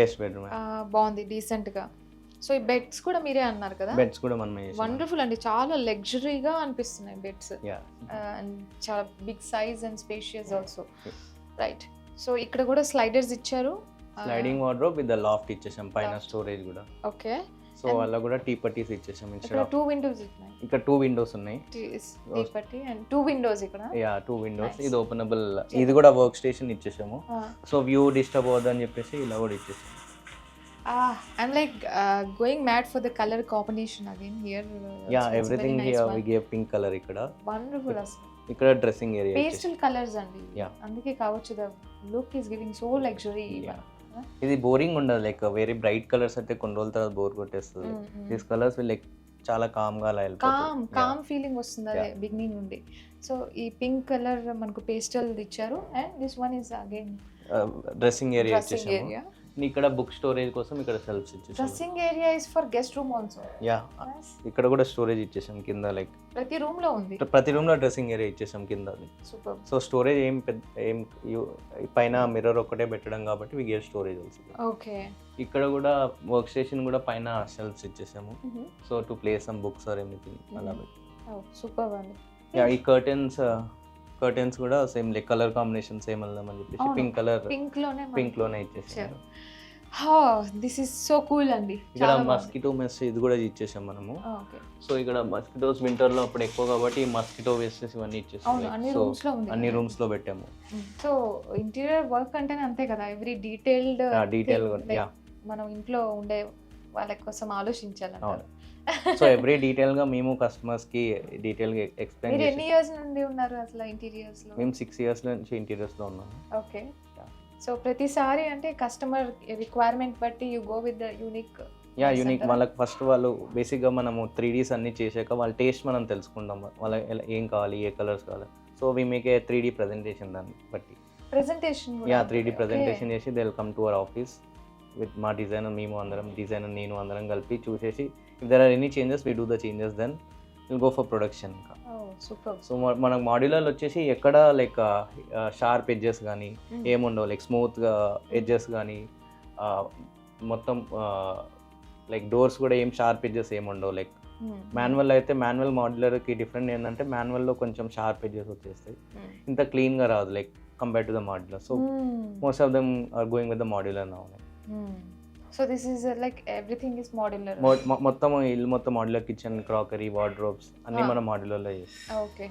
Guest bedroom బాగుంది డీసెంట్గా. So ఈ బెడ్స్ కూడా మీరే అన్నారు కదా? బెడ్స్ కూడా మనమే చేసాం. వండర్ఫుల్ అండి, చాలా లగ్జరీగా అనిపిస్తున్నాయి బెడ్స్. యా అండ్ చాలా big size and spacious also. Right. So ఇక్కడ కూడా స్లైడర్స్ ఇచ్చారు. స్లైడింగ్ వార్డ్రోబ్ విత్ లాఫ్ట్ ఇచ్చేసాం, పైన స్టోరేజ్ కూడా. ఓకే. సో అలా కూడా టీ పట్టీస్ ఇచ్చేసాం. ఇక్కడ 2 విండోస్ ఉన్నాయి. ఇక్కడ 2 విండోస్ ఉన్నాయి. టీ పట్టి అండ్ 2 విండోస్ ఇక్కడ. Yeah 2 windows. ఇది ఓపెనబుల్. ఇది కూడా వర్క్ స్టేషన్ ఇచ్చేసాము. సో వ్యూ డిస్టర్బ్ అవ్వదని చెప్పేసి ఇలా కూడా ఇచ్చేసాం. I'm like going mad for the color combination again here. Yeah, everything here we gave pink color ikkada. Wonderful asla. ఇక్కడ డ్రెస్సింగ్ ఏరియా పేస్టల్ కలర్స్ అండి. అందుకే కావచ్చు the look is giving so luxury. ఇది బోరింగ్ ఉండదు, like very bright colours అయితే కొన్ని రోజుల తర్వాత బోర్ కొట్టేస్తుంది. దిస్ కలర్స్ విల్ లైక్ చాలా కామ్ గా అలా వెళ్ళిపోతుంది. కామ్ ఫీలింగ్ వస్తుంది అదే బిగినింగ్ నుండి. సో ఈ పింక్ కలర్ మనకు పేస్టల్ ఇచ్చారు and this one is again dressing area ఇచ్చేసాము. ఇక్కడ బుక్ స్టోరేజ్ కోసం ఇక్కడ సెల్ఫ్స్ ఇచ్చేసాం. Dressing area is for guest room also. Yeah ఇక్కడ కూడా స్టోరేజ్ ఇచ్చేసాం కింద, లైక్ ప్రతి రూమ్ లో ఉంది. ప్రతి రూమ్ లో డ్రెస్సింగ్ ఏరియా ఇచ్చేసాం కింద. సూపర్. సో స్టోరేజ్ ఏం పైన మిర్రర్ ఒకటే పెట్టడం కాబట్టి we gave storage also. Okay. ఇక్కడ కూడా వర్క్ స్టేషన్ కూడా పైన షెల్ఫ్స్ ఇచ్చేసాము. So to place some books or anything అలా పెట్టి. సూపర్ అండి. యా ఈ కర్టెన్స్ కూడా same like colour combination same వెళ్దామని చెప్పేసి పింక్ లోనే ఇచ్చేసాము. దిస్ ఇస్ సో కూల్ అండి. ఇక్కడ మస్కిటో మెస్ ఇది కూడా ఇచ్చేసాం మనము. సో ఇక్కడ మస్కిటోస్ వింటర్ లో అప్పుడు ఎక్కువ కాబట్టి మస్కిటో వేసేసి ఇవన్నీ ఇచ్చేసాం. అన్ని రూమ్స్ లో పెట్టాము. సో ఇంటీరియర్ వర్క్ అంటేనే అంతే కదా, ఎవ్రీ డీటెయిల్ మనం ఇంట్లో ఉండే వాళ్ళ కోసం ఆలోచించాలంటారు. సో ఎవ్రీ డీటెయిల్ గా మేము కస్టమర్స్ కి డీటెయిల్ గా ఎక్స్ప్లెయిన్ చేస్తాం. ఎన్ని ఇయర్స్ నుండి ఉన్నారు అసలు ఇంటీరియర్స్ లో? మేము 6 years నుంచి ఇంటీరియర్స్ లో ఉన్నాము. ఓకే. సో ప్రతిసారి అంటే కస్టమర్ రిక్వైర్మెంట్ బట్టి you go with the unique. Unique. వాళ్ళకి ఫస్ట్ వాళ్ళు బేసిక్గా మనము 3Ds అన్ని చేసాక వాళ్ళ టేస్ట్ మనం తెలుసుకుంటాం, వాళ్ళ ఏం కావాలి, ఏ కలర్స్ కావాలి. So we make a 3D presentation దాన్ని బట్టి. ప్రెజెంటేషన్ 3D ప్రెజెంటేషన్ చేసి they will come to our office with మా డిజైనర్, మేము అందరం డిజైనర్ నేను అందరం కలిపి చూసేసి if there are any changes we do the changes, then will go for production. So మనకు మాడ్యులర్ వచ్చేసి ఎక్కడ లైక్ షార్ప్ ఎడ్జెస్ కానీ ఏముండవు, లైక్ స్మూత్గా ఎడ్జెస్ కానీ మొత్తం లైక్ డోర్స్ కూడా ఏం షార్ప్ ఎడ్జెస్ ఏముండవు. లైక్ మాన్యువల్ అయితే మాన్యువల్ మాడ్యులర్కి డిఫరెంట్ ఏంటంటే మాన్యువల్లో కొంచెం షార్ప్ ఎడ్జెస్ వచ్చేస్తాయి, ఇంత క్లీన్గా రాదు like compare to the modular. So most of them are going with the modular now. So this is like everything is modular. మొత్తం ఇల్లు మొత్తం మాడ్యులర్, కిచెన్, క్రాకరీ, వార్డ్రోబ్స్ అన్ని మనం మాడ్యులర్లో చేస్తాం. ఓకే.